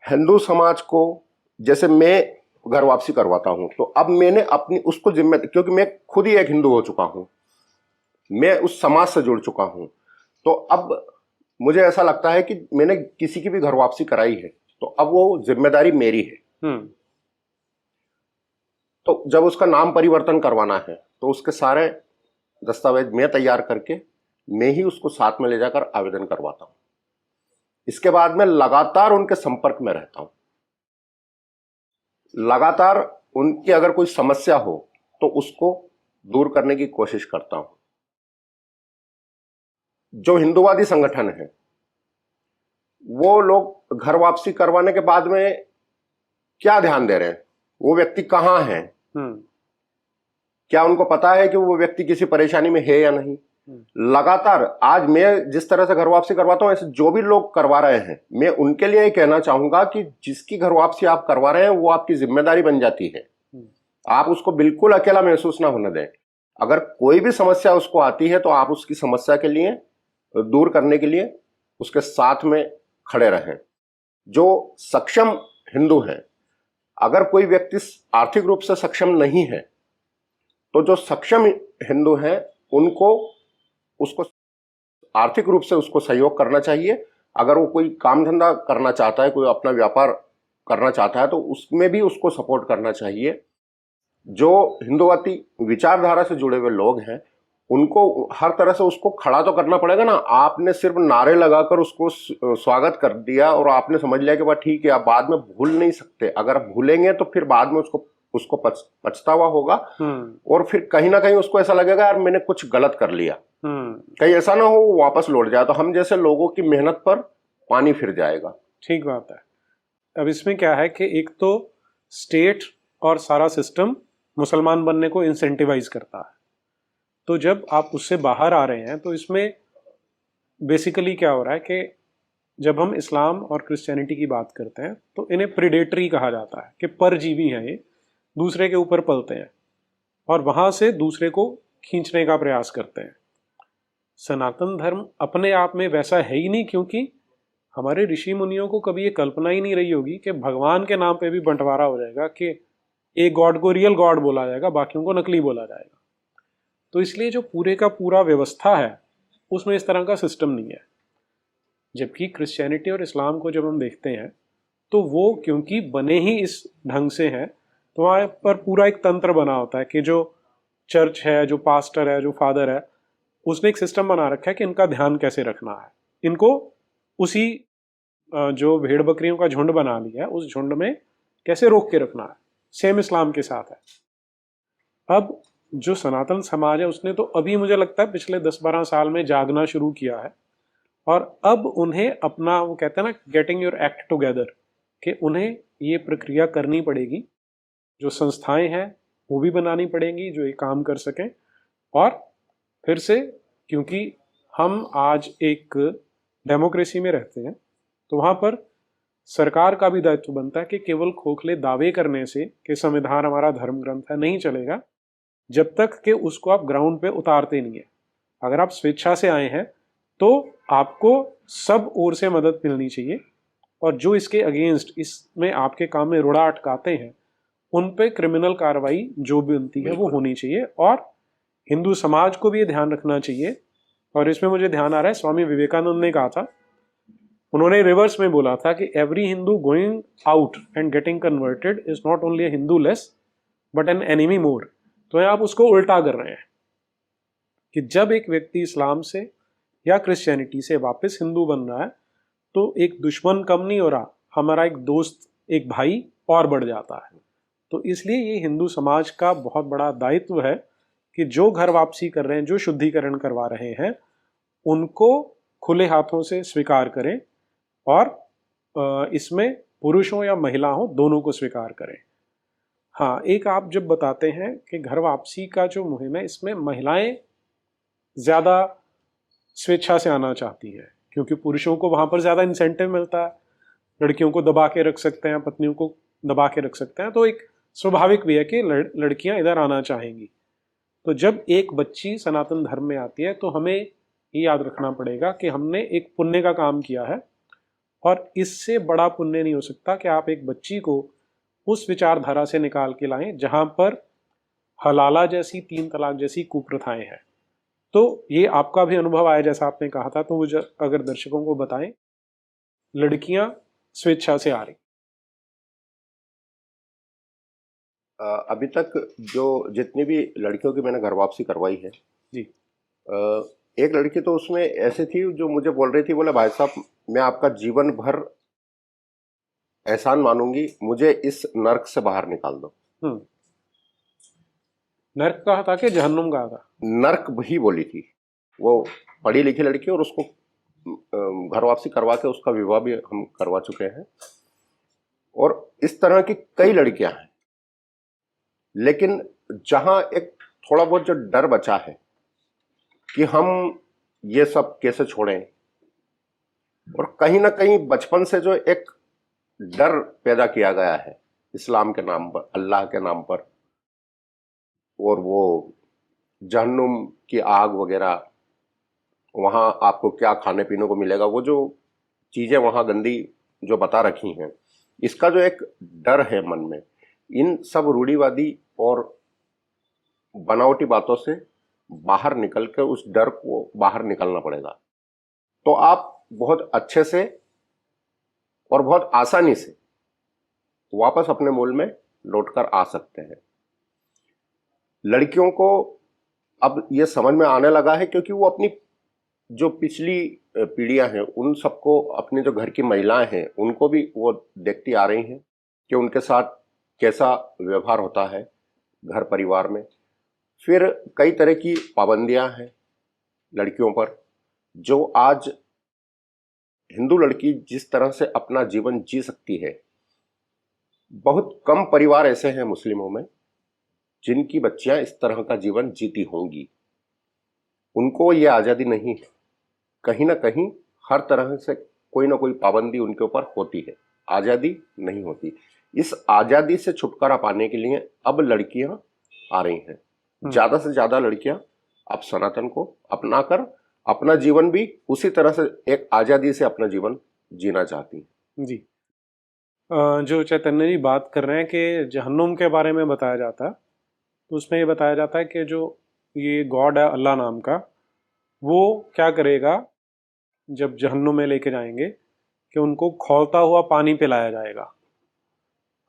हिंदू समाज को, जैसे मैं घर वापसी करवाता हूं तो अब मैंने अपनी उसको क्योंकि मैं खुद ही एक हिंदू हो चुका हूं, मैं उस समाज से जुड़ चुका हूं, तो अब मुझे ऐसा लगता है कि मैंने किसी की भी घर वापसी कराई है तो अब वो जिम्मेदारी मेरी है। तो जब उसका नाम परिवर्तन करवाना है तो उसके सारे दस्तावेज मैं तैयार करके मैं ही उसको साथ में ले जाकर आवेदन करवाता हूं। इसके बाद मैं लगातार उनके संपर्क में रहता हूं। लगातार उनकी अगर कोई समस्या हो तो उसको दूर करने की कोशिश करता हूं। जो हिंदूवादी संगठन है वो लोग घर वापसी करवाने के बाद में क्या ध्यान दे रहे हैं, वो व्यक्ति कहां है, क्या उनको पता है कि वो व्यक्ति किसी परेशानी में है या नहीं। लगातार आज मैं जिस तरह से घर वापसी करवाता हूं, ऐसे जो भी लोग करवा रहे हैं, मैं उनके लिए कहना चाहूंगा कि जिसकी घर वापसी आप करवा रहे हैं वो आपकी जिम्मेदारी बन जाती है। आप उसको बिल्कुल अकेला महसूस ना होने दें। अगर कोई भी समस्या उसको आती है तो आप उसकी समस्या के लिए दूर करने के लिए उसके साथ में खड़े रहें। जो सक्षम हिंदू हैं, अगर कोई व्यक्ति आर्थिक रूप से सक्षम नहीं है तो जो सक्षम हिंदू हैं उनको उसको आर्थिक रूप से उसको सहयोग करना चाहिए। अगर वो कोई काम धंधा करना चाहता है, कोई अपना व्यापार करना चाहता है तो उसमें भी उसको सपोर्ट करना चाहिए। जो हिंदूवादी विचारधारा से जुड़े हुए लोग हैं उनको हर तरह से उसको खड़ा तो करना पड़ेगा ना। आपने सिर्फ नारे लगाकर उसको स्वागत कर दिया और आपने समझ लिया कि बात ठीक है, आप बाद में भूल नहीं सकते। अगर आप भूलेंगे तो फिर बाद में उसको पछतावा होगा और फिर कहीं ना कहीं उसको ऐसा लगेगा यार मैंने कुछ गलत कर लिया। कहीं ऐसा ना हो वो वापस लौट जाए, तो हम जैसे लोगों की मेहनत पर पानी फिर जाएगा। ठीक बात है। अब इसमें क्या है कि एक तो स्टेट और सारा सिस्टम मुसलमान बनने को इंसेंटिवाइज करता है, तो जब आप उससे बाहर आ रहे हैं तो इसमें बेसिकली क्या हो रहा है कि जब हम इस्लाम और क्रिश्चियनिटी की बात करते हैं तो इन्हें प्रीडेटरी कहा जाता है कि परजीवी हैं, ये दूसरे के ऊपर पलते हैं और वहां से दूसरे को खींचने का प्रयास करते हैं। सनातन धर्म अपने आप में वैसा है ही नहीं, क्योंकि हमारे ऋषि मुनियों को कभी ये कल्पना ही नहीं रही होगी कि भगवान के नाम पे भी बंटवारा हो जाएगा, कि एक गॉड को रियल गॉड बोला जाएगा, बाकियों को नकली बोला जाएगा। तो इसलिए जो पूरे का पूरा व्यवस्था है उसमें इस तरह का सिस्टम नहीं है। जबकि क्रिश्चियनिटी और इस्लाम को जब हम देखते हैं तो वो क्योंकि बने ही इस ढंग से हैं, तो वहाँ पर पूरा एक तंत्र बना होता है कि जो चर्च है, जो पास्टर है, जो फादर है, उसने एक सिस्टम बना रखा है कि इनका ध्यान कैसे रखना है, इनको उसी जो भेड़ बकरियों का झुंड बना लिया है उस झुंड में कैसे रोक के रखना है। सेम इस्लाम के साथ है। अब जो सनातन समाज है उसने तो अभी मुझे लगता है पिछले 10-12 साल में जागना शुरू किया है, और अब उन्हें अपना, वो कहते हैं ना, गेटिंग योर एक्ट टुगेदर, कि उन्हें ये प्रक्रिया करनी पड़ेगी। जो संस्थाएं हैं वो भी बनानी पड़ेंगी जो ये काम कर सकें। और फिर से, क्योंकि हम आज एक डेमोक्रेसी में रहते हैं तो वहाँ पर सरकार का भी दायित्व बनता है कि केवल खोखले दावे करने से कि संविधान हमारा धर्म ग्रंथ है नहीं चलेगा, जब तक कि उसको आप ग्राउंड पे उतारते नहीं है। अगर आप स्वेच्छा से आए हैं तो आपको सब ओर से मदद मिलनी चाहिए, और जो इसके अगेंस्ट, इसमें आपके काम में रुड़ा अटकाते हैं, उन पे क्रिमिनल कार्रवाई जो भी बनती है वो होनी चाहिए। और हिंदू समाज को भी ये ध्यान रखना चाहिए। और इसमें मुझे ध्यान आ रहा है स्वामी विवेकानंद ने कहा था, उन्होंने रिवर्स में बोला था कि every Hindu going out and getting converted is not only a Hindu less but an enemy more. तो आप उसको उल्टा कर रहे हैं कि जब एक व्यक्ति इस्लाम से या क्रिश्चियनिटी से वापस हिंदू बन रहा है तो एक दुश्मन कम नहीं हो रहा, हमारा एक दोस्त, एक भाई और बढ़ जाता है। तो इसलिए ये हिंदू समाज का बहुत बड़ा दायित्व है कि जो घर वापसी कर रहे हैं, जो शुद्धिकरण करवा रहे हैं, उनको खुले हाथों से स्वीकार करें और इसमें पुरुष हो या महिला हो दोनों को स्वीकार करें। हाँ, एक आप जब बताते हैं कि घर वापसी का जो मुहिम है, इसमें महिलाएं ज्यादा स्वेच्छा से आना चाहती हैं, क्योंकि पुरुषों को वहां पर ज्यादा इंसेंटिव मिलता है। लड़कियों को दबा के रख सकते हैं, पत्नियों को दबा के रख सकते हैं, तो एक स्वाभाविक भी है कि लड़कियां इधर आना चाहेंगी। तो जब एक बच्ची सनातन धर्म में आती है तो हमें ये याद रखना पड़ेगा कि हमने एक पुण्य का काम किया है, और इससे बड़ा पुण्य नहीं हो सकता कि आप एक बच्ची को उस विचारधारा से निकाल के लाएं जहां पर हलाला जैसी, 3 तलाक जैसी कुप्रथाएं हैं। तो ये आपका भी अनुभव आया जैसा आपने कहा था, तो वो अगर दर्शकों को बताएं, लड़कियां स्वेच्छा से आ रही। अभी तक जो जितनी भी लड़कियों की मैंने घर वापसी करवाई है जी, एक लड़की तो उसमें ऐसी थी जो मुझे बोल रही थी, बोले भाई साहब मैं आपका जीवन भर एहसान मानूंगी, मुझे इस नर्क से बाहर निकाल दो। नर्क कहा था कि जहन्नुम कहा था? नर्क ही बोली थी। वो पढ़ी लिखी लड़की, और उसको घर वापसी करवा के उसका विवाह भी हम करवा चुके हैं, और इस तरह की कई लड़कियां हैं। लेकिन जहां एक थोड़ा बहुत जो डर बचा है कि हम ये सब कैसे छोड़ें, और कहीं ना कहीं बचपन से जो एक डर पैदा किया गया है इस्लाम के नाम पर, अल्लाह के नाम पर, और वो जहन्नुम की आग वगैरह, वहां आपको क्या खाने पीने को मिलेगा, वो जो चीजें वहां गंदी जो बता रखी हैं, इसका जो एक डर है मन में, इन सब रूढ़िवादी और बनावटी बातों से बाहर निकल कर उस डर को बाहर निकलना पड़ेगा। तो आप बहुत अच्छे से और बहुत आसानी से वापस अपने मूल में लौटकर आ सकते हैं। लड़कियों को अब ये समझ में आने लगा है, क्योंकि वो अपनी जो पिछली पीढ़ियां हैं उन सबको, अपने जो घर की महिलाएं हैं उनको भी वो देखती आ रही हैं कि उनके साथ कैसा व्यवहार होता है घर परिवार में। फिर कई तरह की पाबंदियां हैं लड़कियों पर, जो आज हिंदू लड़की जिस तरह से अपना जीवन जी सकती है, बहुत कम परिवार ऐसे हैं मुस्लिमों में जिनकी बच्चियां इस तरह का जीवन जीती होंगी। उनको ये आज़ादी नहीं है, कहीं ना कहीं हर तरह से कोई ना कोई पाबंदी उनके ऊपर होती है, आज़ादी नहीं होती। इस आज़ादी से छुटकारा पाने के लिए अब लड़कियां आ रही हैं, ज़्यादा से ज़्यादा लड़कियां अब सनातन को अपनाकर अपना जीवन भी उसी तरह से एक आज़ादी से अपना जीवन जीना चाहती हैं। जी। जो चैतन्य जी बात कर रहे हैं कि जहन्नुम के बारे में बताया जाता है, तो उसमें ये बताया जाता है कि जो ये गॉड है अल्लाह नाम का, वो क्या करेगा जब जहन्नुम में लेके जाएंगे कि उनको खौलता हुआ पानी पिलाया जाएगा।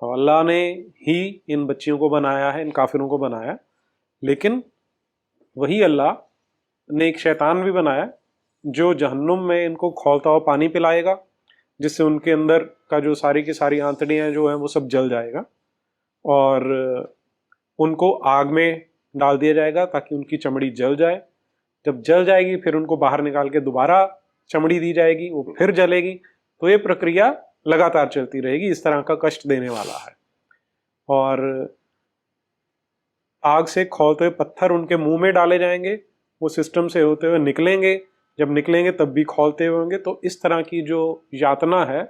तो अल्लाह ने ही इन बच्चियों को बनाया है, इन काफिरों को बनाया है, लेकिन वही अल्लाह ने एक शैतान भी बनाया जो जहन्नुम में इनको खौलता हुआ पानी पिलाएगा, जिससे उनके अंदर का जो सारी की सारी आंतड़ियाँ जो हैं वो सब जल जाएगा और उनको आग में डाल दिया जाएगा ताकि उनकी चमड़ी जल जाए। जब जल जाएगी फिर उनको बाहर निकाल के दोबारा चमड़ी दी जाएगी, वो फिर जलेगी। तो ये प्रक्रिया लगातार चलती रहेगी, इस तरह का कष्ट देने वाला है। और आग से खौलते हुए पत्थर उनके मुंह में डाले जाएंगे, वो सिस्टम से होते हुए निकलेंगे, जब निकलेंगे तब भी खौलते हुए होंगे। तो इस तरह की जो यातना है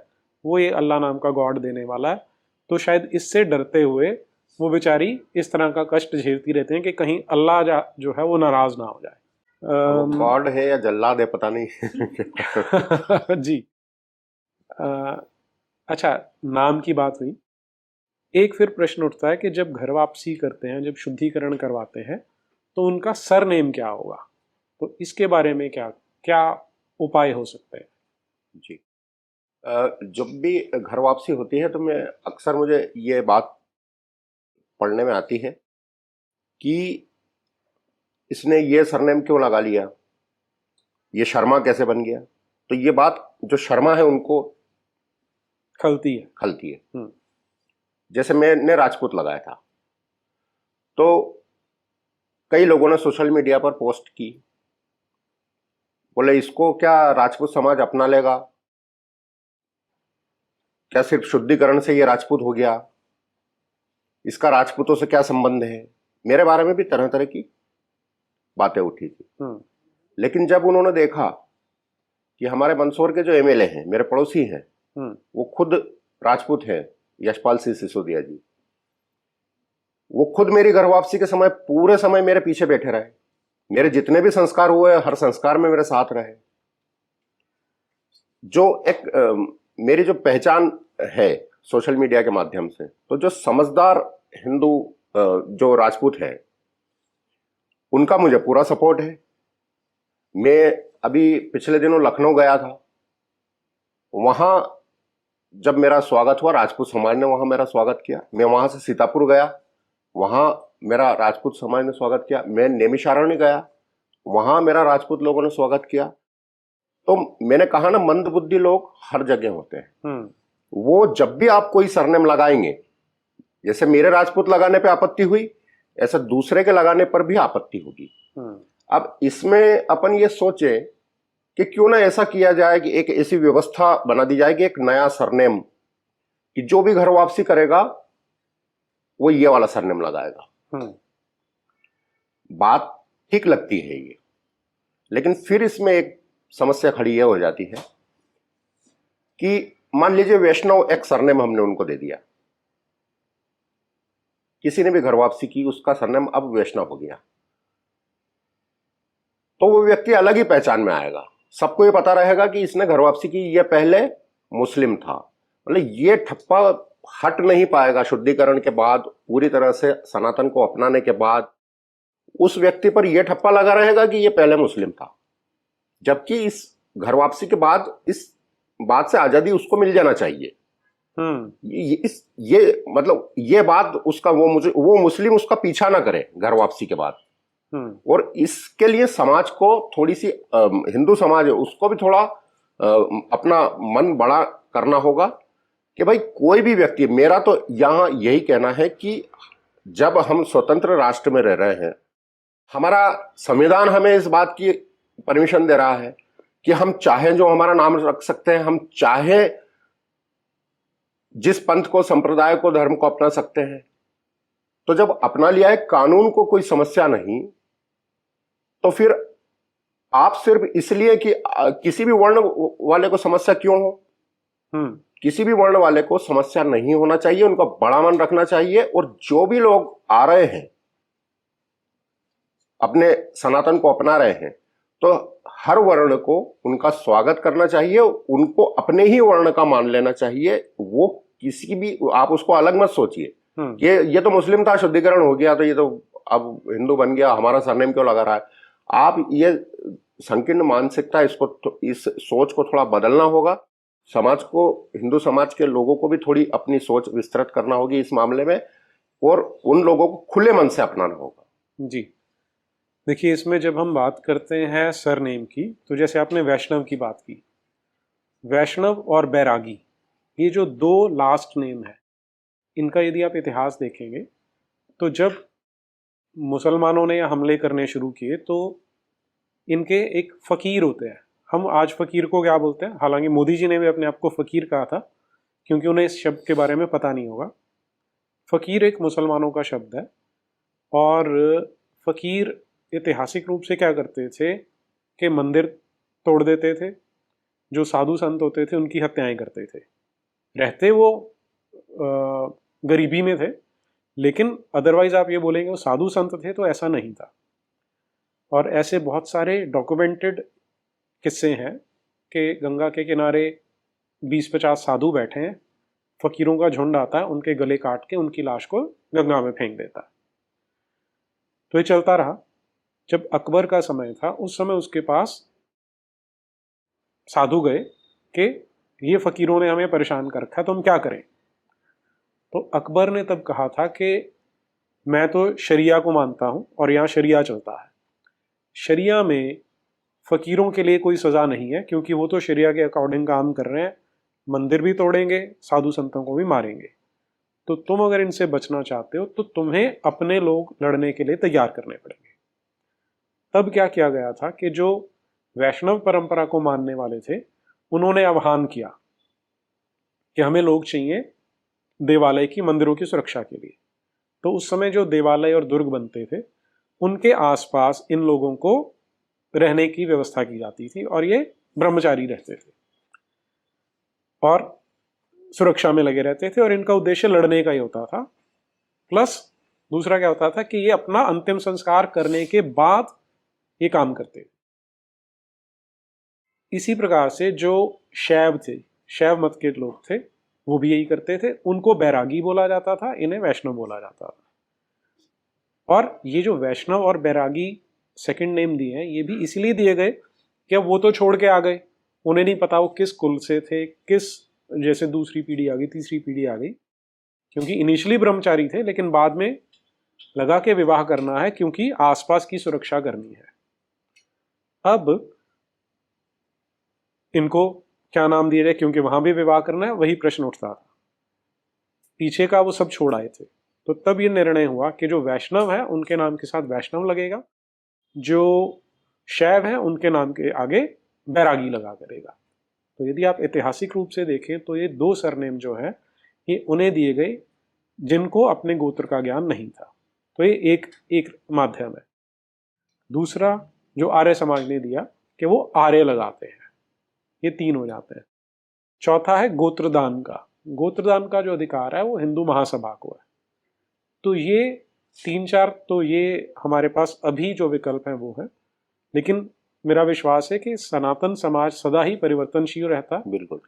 वो ये अल्लाह नाम का गॉड देने वाला है। तो शायद इससे डरते हुए वो बेचारी इस तरह का कष्ट झेलती रहते हैं कि कहीं अल्लाह जो है वो नाराज ना हो जाए। गॉड है या जल्लाद है पता नहीं। जी। अच्छा, नाम की बात हुई, एक फिर प्रश्न उठता है कि जब घर वापसी करते हैं, जब शुद्धिकरण करवाते हैं, तो उनका सरनेम क्या होगा? तो इसके बारे में क्या क्या उपाय हो सकते हैं? जी, जब भी घर वापसी होती है तो मैं अक्सर, मुझे ये बात पढ़ने में आती है कि इसने ये सरनेम क्यों लगा लिया, ये शर्मा कैसे बन गया। तो ये बात जो शर्मा है उनको खलती है। जैसे मैंने राजपूत लगाया था तो कई लोगों ने सोशल मीडिया पर पोस्ट की, बोले इसको क्या राजपूत समाज अपना लेगा, क्या सिर्फ शुद्धिकरण से ये राजपूत हो गया, इसका राजपूतों से क्या संबंध है। मेरे बारे में भी तरह तरह की बातें उठी थी। लेकिन जब उन्होंने देखा कि हमारे मंदसौर के जो एमएलए हैं, मेरे पड़ोसी हैं, वो खुद राजपूत हैं, यशपाल सिंह सिसोदिया जी, वो खुद मेरी घर वापसी के समय पूरे समय मेरे पीछे बैठे रहे, मेरे जितने भी संस्कार हुए हर संस्कार में मेरे साथ रहे। जो एक मेरी जो पहचान है सोशल मीडिया के माध्यम से, तो जो समझदार हिंदू जो राजपूत है उनका मुझे पूरा सपोर्ट है। मैं अभी पिछले दिनों लखनऊ गया था, वहां जब मेरा स्वागत हुआ, राजपूत समाज ने वहां मेरा स्वागत किया। मैं वहां से सीतापुर गया, वहां मेरा राजपूत समाज ने स्वागत किया। मैं नैमिषारण्य गया, वहां मेरा राजपूत लोगों ने स्वागत किया। तो मैंने कहा ना, मंदबुद्धि लोग हर जगह होते हैं। वो जब भी आप कोई सरनेम लगाएंगे, जैसे मेरे राजपूत लगाने पे आपत्ति हुई, ऐसा दूसरे के लगाने पर भी आपत्ति होगी। अब इसमें अपन ये सोचे कि क्यों ना ऐसा किया जाए कि एक ऐसी व्यवस्था बना दी जाए कि एक नया सरनेम, कि जो भी घर वापसी करेगा वो ये वाला सरनेम लगाएगा। बात ठीक लगती है ये, लेकिन फिर इसमें एक समस्या खड़ी ये हो जाती है कि मान लीजिए वैष्णव एक सरनेम हमने उनको दे दिया, किसी ने भी घर वापसी की, उसका सरनेम अब वैष्णव हो गया, तो वो व्यक्ति अलग ही पहचान में आएगा। सबको ये पता रहेगा कि इसने घर वापसी की, ये पहले मुस्लिम था। मतलब ये ठप्पा हट नहीं पाएगा। शुद्धिकरण के बाद, पूरी तरह से सनातन को अपनाने के बाद, उस व्यक्ति पर यह ठप्पा लगा रहेगा कि ये पहले मुस्लिम था, जबकि इस घर वापसी के बाद इस बात से आजादी उसको मिल जाना चाहिए। ये मतलब ये बात उसका, वो मुस्लिम उसका पीछा ना करे घर वापसी के बाद। और इसके लिए समाज को थोड़ी सी हिंदू समाज है उसको भी थोड़ा अपना मन बड़ा करना होगा कि भाई कोई भी व्यक्ति, मेरा तो यहां यही कहना है कि जब हम स्वतंत्र राष्ट्र में रह रहे हैं, हमारा संविधान हमें इस बात की परमिशन दे रहा है कि हम चाहे जो हमारा नाम रख सकते हैं, हम चाहे जिस पंथ को, संप्रदाय को, धर्म को अपना सकते हैं। तो जब अपना लिया है, कानून को कोई समस्या नहीं, तो फिर आप सिर्फ इसलिए कि किसी भी वर्ण वाले को समस्या क्यों हो, किसी भी वर्ण वाले को समस्या नहीं होना चाहिए, उनका बड़ा मन रखना चाहिए। और जो भी लोग आ रहे हैं, अपने सनातन को अपना रहे हैं, तो हर वर्ण को उनका स्वागत करना चाहिए, उनको अपने ही वर्ण का मान लेना चाहिए। वो किसी भी, आप उसको अलग मत सोचिए ये तो मुस्लिम था, शुद्धिकरण हो गया, तो ये तो अब हिंदू बन गया, हमारा सरनेम क्यों लगा रहा है। आप ये संकीर्ण मानसिकता, इसको, इस सोच को थोड़ा बदलना होगा। समाज को, हिंदू समाज के लोगों को भी थोड़ी अपनी सोच विस्तृत करना होगी इस मामले में, और उन लोगों को खुले मन से अपनाना होगा। जी देखिए, इसमें जब हम बात करते हैं सरनेम की, तो जैसे आपने वैष्णव की बात की, वैष्णव और बैरागी, ये जो दो लास्ट नेम है, इनका यदि आप इतिहास देखेंगे तो जब मुसलमानों ने हमले करने शुरू किए तो इनके एक फ़कीर होते हैं। हम आज फ़कीर को क्या बोलते हैं, हालांकि मोदी जी ने भी अपने आप को फ़कीर कहा था, क्योंकि उन्हें इस शब्द के बारे में पता नहीं होगा। फ़कीर एक मुसलमानों का शब्द है, और फ़कीर ऐतिहासिक रूप से क्या करते थे कि मंदिर तोड़ देते थे, जो साधु संत होते थे उनकी हत्याएं करते थे। रहते वो गरीबी में थे, लेकिन अदरवाइज आप ये बोलेंगे वो साधु संत थे, तो ऐसा नहीं था। और ऐसे बहुत सारे डॉक्यूमेंटेड किस्से हैं कि गंगा के किनारे 20-50 साधु बैठे हैं, फकीरों का झुंड आता है, उनके गले काट के उनकी लाश को गंगा में फेंक देता है। तो ये चलता रहा। जब अकबर का समय था, उस समय उसके पास साधु गए कि ये फकीरों ने हमें परेशान कर रखा है, तो हम क्या करें। तो अकबर ने तब कहा था कि मैं तो शरिया को मानता हूं, और यहाँ शरिया चलता है। शरिया में फकीरों के लिए कोई सज़ा नहीं है, क्योंकि वो तो शरिया के अकॉर्डिंग काम कर रहे हैं, मंदिर भी तोड़ेंगे, साधु संतों को भी मारेंगे। तो तुम अगर इनसे बचना चाहते हो तो तुम्हें अपने लोग लड़ने के लिए तैयार करने पड़ेंगे। तब क्या किया गया था कि जो वैष्णव परंपरा को मानने वाले थे, उन्होंने आह्वान किया कि हमें लोग चाहिए देवालय की, मंदिरों की सुरक्षा के लिए। तो उस समय जो देवालय और दुर्ग बनते थे, उनके आसपास इन लोगों को रहने की व्यवस्था की जाती थी, और ये ब्रह्मचारी रहते थे और सुरक्षा में लगे रहते थे, और इनका उद्देश्य लड़ने का ही होता था। प्लस दूसरा क्या होता था कि ये अपना अंतिम संस्कार करने के बाद ये काम करते थे। इसी प्रकार से जो शैव थे, शैव मत के लोग थे, वो भी यही करते थे। उनको बैरागी बोला जाता था, इन्हें वैष्णव बोला जाता था। और ये जो वैष्णव और बैरागी सेकंड नेम दिए हैं, ये भी इसलिए दिए गए कि अब वो तो छोड़ के आ गए, उन्हें नहीं पता वो किस कुल से थे, किस, जैसे दूसरी पीढ़ी आ गई, तीसरी पीढ़ी आ गई, क्योंकि इनिशियली ब्रह्मचारी थे, लेकिन बाद में लगा के विवाह करना है क्योंकि आसपास की सुरक्षा करनी है। अब इनको क्या नाम दिया जाए, क्योंकि वहां भी विवाह करना है, वही प्रश्न उठता था। पीछे का वो सब छोड़ आए थे, तो तब ये निर्णय हुआ कि जो वैष्णव है उनके नाम के साथ वैष्णव लगेगा, जो शैव है उनके नाम के आगे बैरागी लगा करेगा। तो यदि आप ऐतिहासिक रूप से देखें तो ये दो सरनेम जो है, ये उन्हें दिए गए जिनको अपने गोत्र का ज्ञान नहीं था। तो ये एक माध्यम है। दूसरा जो आर्य समाज ने दिया कि वो आर्य लगाते हैं, ये 3 हो जाते हैं। चौथा है गोत्रदान का। गोत्रदान का जो अधिकार है वो हिंदू महासभा को है। तो ये 3-4 तो ये हमारे पास अभी जो विकल्प हैं वो है, लेकिन मेरा विश्वास है कि सनातन समाज सदा ही परिवर्तनशील रहता है। बिल्कुल।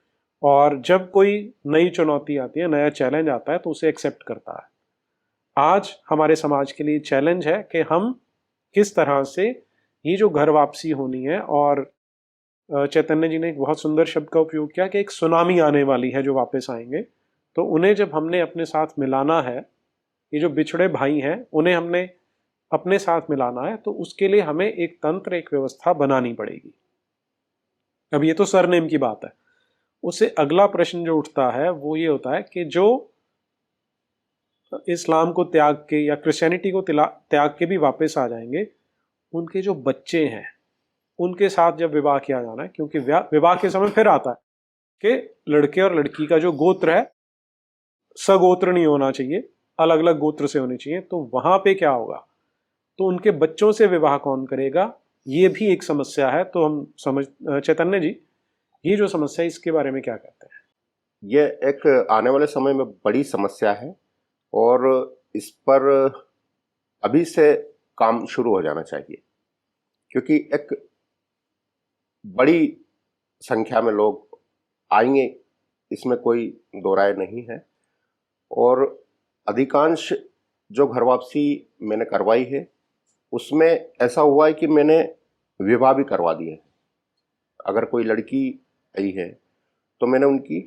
और जब कोई नई चुनौती आती है, नया चैलेंज आता है, तो उसे एक्सेप्ट करता है। आज हमारे समाज के लिए चैलेंज है कि हम किस तरह से ये जो घर वापसी होनी है, और चैतन्य जी ने एक बहुत सुंदर शब्द का उपयोग किया कि एक सुनामी आने वाली है जो वापस आएंगे, तो उन्हें जब हमने अपने साथ मिलाना है, ये जो बिछड़े भाई हैं उन्हें हमने अपने साथ मिलाना है तो उसके लिए हमें एक तंत्र, एक व्यवस्था बनानी पड़ेगी। अब ये तो सरनेम की बात है। उससे अगला प्रश्न जो उठता है वो ये होता है कि जो इस्लाम को त्याग के या क्रिश्चियनिटी को त्याग के भी वापस आ जाएंगे, उनके जो बच्चे हैं उनके साथ जब विवाह किया जाना है, क्योंकि विवाह के समय फिर आता है कि लड़के और लड़की का जो गोत्र है सगोत्र नहीं होना चाहिए, अलग अलग गोत्र से होने चाहिए। तो वहां पे क्या होगा, तो उनके बच्चों से विवाह कौन करेगा, ये भी एक समस्या है। तो हम समझ, चैतन्य जी ये जो समस्या है इसके बारे में क्या कहते हैं? ये एक आने वाले समय में बड़ी समस्या है और इस पर अभी से काम शुरू हो जाना चाहिए, क्योंकि एक बड़ी संख्या में लोग आएंगे, इसमें कोई दो राय नहीं है। और अधिकांश जो घर वापसी मैंने करवाई है उसमें ऐसा हुआ है कि मैंने विवाह भी करवा दिए हैं। अगर कोई लड़की आई है तो मैंने उनकी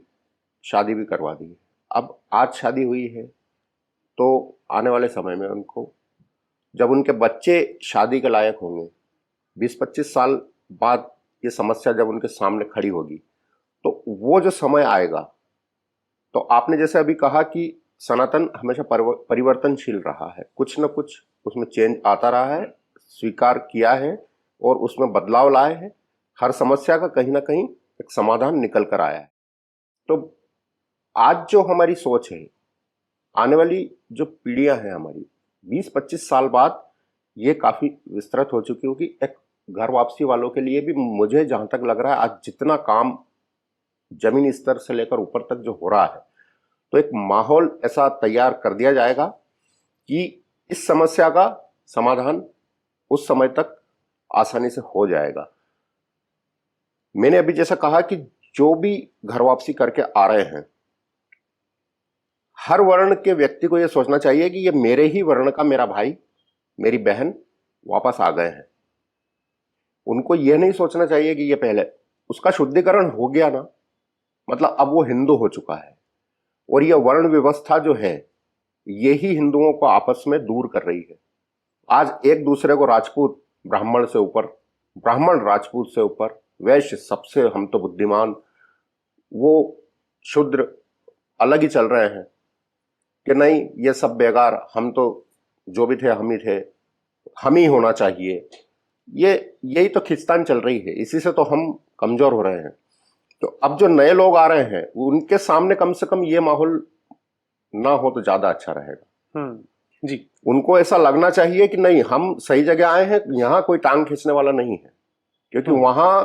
शादी भी करवा दी है। अब आज शादी हुई है तो आने वाले समय में उनको, जब उनके बच्चे शादी के लायक होंगे, 20-25 साल बाद ये समस्या जब उनके सामने खड़ी होगी, तो वो जो समय आएगा, तो आपने जैसे अभी कहा कि सनातन हमेशा परिवर्तनशील रहा है, कुछ न कुछ उसमें चेंज आता रहा है, स्वीकार किया है और उसमें बदलाव लाए हैं। हर समस्या का कहीं ना कहीं एक समाधान निकल कर आया है। तो आज जो हमारी सोच है, आने वाली जो पीढ़ियां हैं हमारी, 20-25 साल बाद ये काफी विस्तृत हो चुकी होगी। एक घर वापसी वालों के लिए भी मुझे जहां तक लग रहा है, आज जितना काम जमीनी स्तर से लेकर ऊपर तक जो हो रहा है, तो एक माहौल ऐसा तैयार कर दिया जाएगा कि इस समस्या का समाधान उस समय तक आसानी से हो जाएगा। मैंने अभी जैसा कहा कि जो भी घर वापसी करके आ रहे हैं, हर वर्ण के व्यक्ति को यह सोचना चाहिए कि ये मेरे ही वर्ण का मेरा भाई, मेरी बहन वापस आ गए हैं। उनको यह नहीं सोचना चाहिए कि ये पहले, उसका शुद्धिकरण हो गया ना, मतलब अब वो हिंदू हो चुका है। और यह वर्ण व्यवस्था जो है, यही हिंदुओं को आपस में दूर कर रही है। आज एक दूसरे को राजपूत ब्राह्मण से ऊपर, ब्राह्मण राजपूत से ऊपर, वैश्य सबसे हम तो बुद्धिमान, वो शूद्र अलग ही चल रहे हैं कि नहीं ये सब बेकार, हम तो जो भी थे हम ही थे, हम ही होना चाहिए। यही तो खिंचतान चल रही है, इसी से तो हम कमजोर हो रहे हैं। तो अब जो नए लोग आ रहे हैं उनके सामने कम से कम ये माहौल ना हो तो ज्यादा अच्छा रहेगा। जी, उनको ऐसा लगना चाहिए कि नहीं हम सही जगह आए हैं, यहाँ कोई टांग खींचने वाला नहीं है। क्योंकि वहां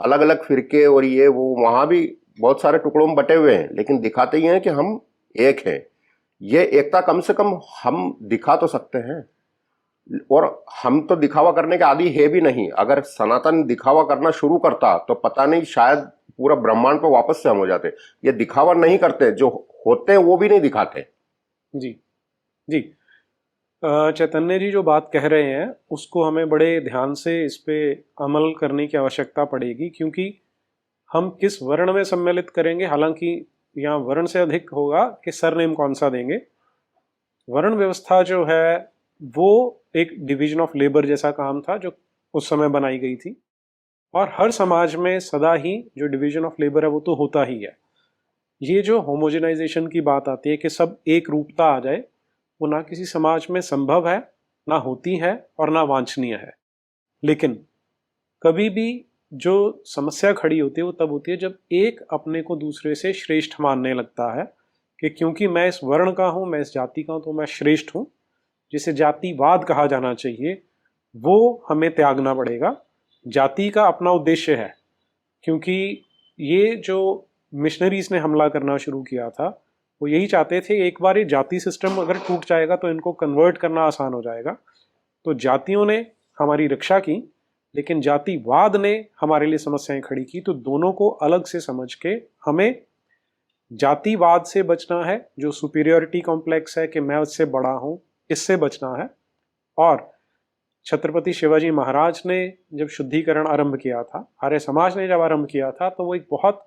अलग अलग फिरके और ये वो, वहां भी बहुत सारे टुकड़ों में बटे हुए हैं, लेकिन दिखाते ही हैं कि हम एक हैं। ये एकता कम से कम हम दिखा तो सकते हैं। और हम तो दिखावा करने के आदी है भी नहीं। अगर सनातन दिखावा करना शुरू करता तो पता नहीं शायद पूरा ब्रह्मांड पर वापस से हम हो जाते। ये दिखावा नहीं करते, जो होते हैं वो भी नहीं दिखाते। जी, जी। चैतन्य जी जो बात कह रहे हैं उसको हमें बड़े ध्यान से इस पे अमल करने की आवश्यकता पड़ेगी, क्योंकि हम किस वर्ण में सम्मिलित करेंगे, हालांकि यहाँ वर्ण से अधिक होगा कि सरनेम कौन सा देंगे। वर्ण व्यवस्था जो है वो एक डिवीजन ऑफ लेबर जैसा काम था जो उस समय बनाई गई थी, और हर समाज में सदा ही जो डिवीजन ऑफ लेबर है वो तो होता ही है। ये जो होमोजेनाइजेशन की बात आती है कि सब एक रूपता आ जाए, वो ना किसी समाज में संभव है, ना होती है और ना वांछनीय है। लेकिन कभी भी जो समस्या खड़ी होती है वो तब होती है जब एक अपने को दूसरे से श्रेष्ठ मानने लगता है कि क्योंकि मैं इस वर्ण का हूं, मैं इस जाति का हूं, तो मैं श्रेष्ठ हूं। जिसे जातिवाद कहा जाना चाहिए वो हमें त्यागना पड़ेगा। जाति का अपना उद्देश्य है, क्योंकि ये जो मिशनरीज ने हमला करना शुरू किया था वो यही चाहते थे, एक बार ये जाति सिस्टम अगर टूट जाएगा तो इनको कन्वर्ट करना आसान हो जाएगा। तो जातियों ने हमारी रक्षा की, लेकिन जातिवाद ने हमारे लिए समस्याएं खड़ी की। तो दोनों को अलग से समझ के हमें जातिवाद से बचना है, जो सुपीरियोरिटी कॉम्प्लेक्स है कि मैं उससे बड़ा हूं, इससे बचना है। और छत्रपति शिवाजी महाराज ने जब शुद्धिकरण आरंभ किया था, आर्य समाज ने जब आरंभ किया था, तो वो एक बहुत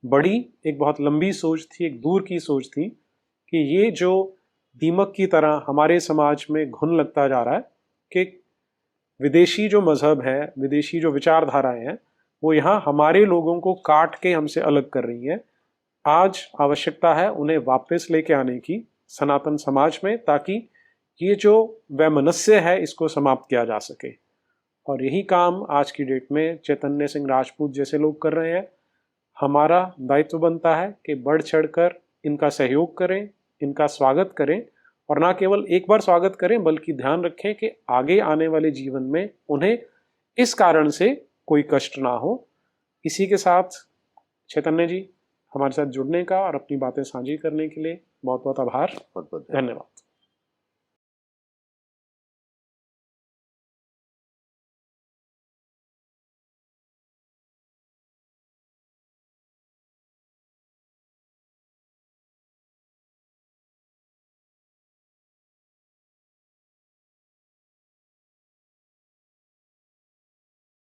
बड़ी, एक बहुत लंबी सोच थी, एक दूर की सोच थी कि ये जो दीमक की तरह हमारे समाज में घुन लगता जा रहा है, कि विदेशी जो मजहब है, विदेशी जो विचारधाराएं हैं, वो यहाँ हमारे लोगों को काट के हमसे अलग कर रही हैं। आज आवश्यकता है उन्हें वापस लेके आने की सनातन समाज में, ताकि ये जो वैमनस्य है इसको समाप्त किया जा सके। और यही काम आज की डेट में चैतन्य सिंह राजपूत जैसे लोग कर रहे हैं। हमारा दायित्व बनता है कि बढ़ चढ़कर इनका सहयोग करें, इनका स्वागत करें, और ना केवल एक बार स्वागत करें बल्कि ध्यान रखें कि आगे आने वाले जीवन में उन्हें इस कारण से कोई कष्ट ना हो। इसी के साथ चैतन्य जी, हमारे साथ जुड़ने का और अपनी बातें साझी करने के लिए बहुत बहुत आभार, बहुत बहुत धन्यवाद।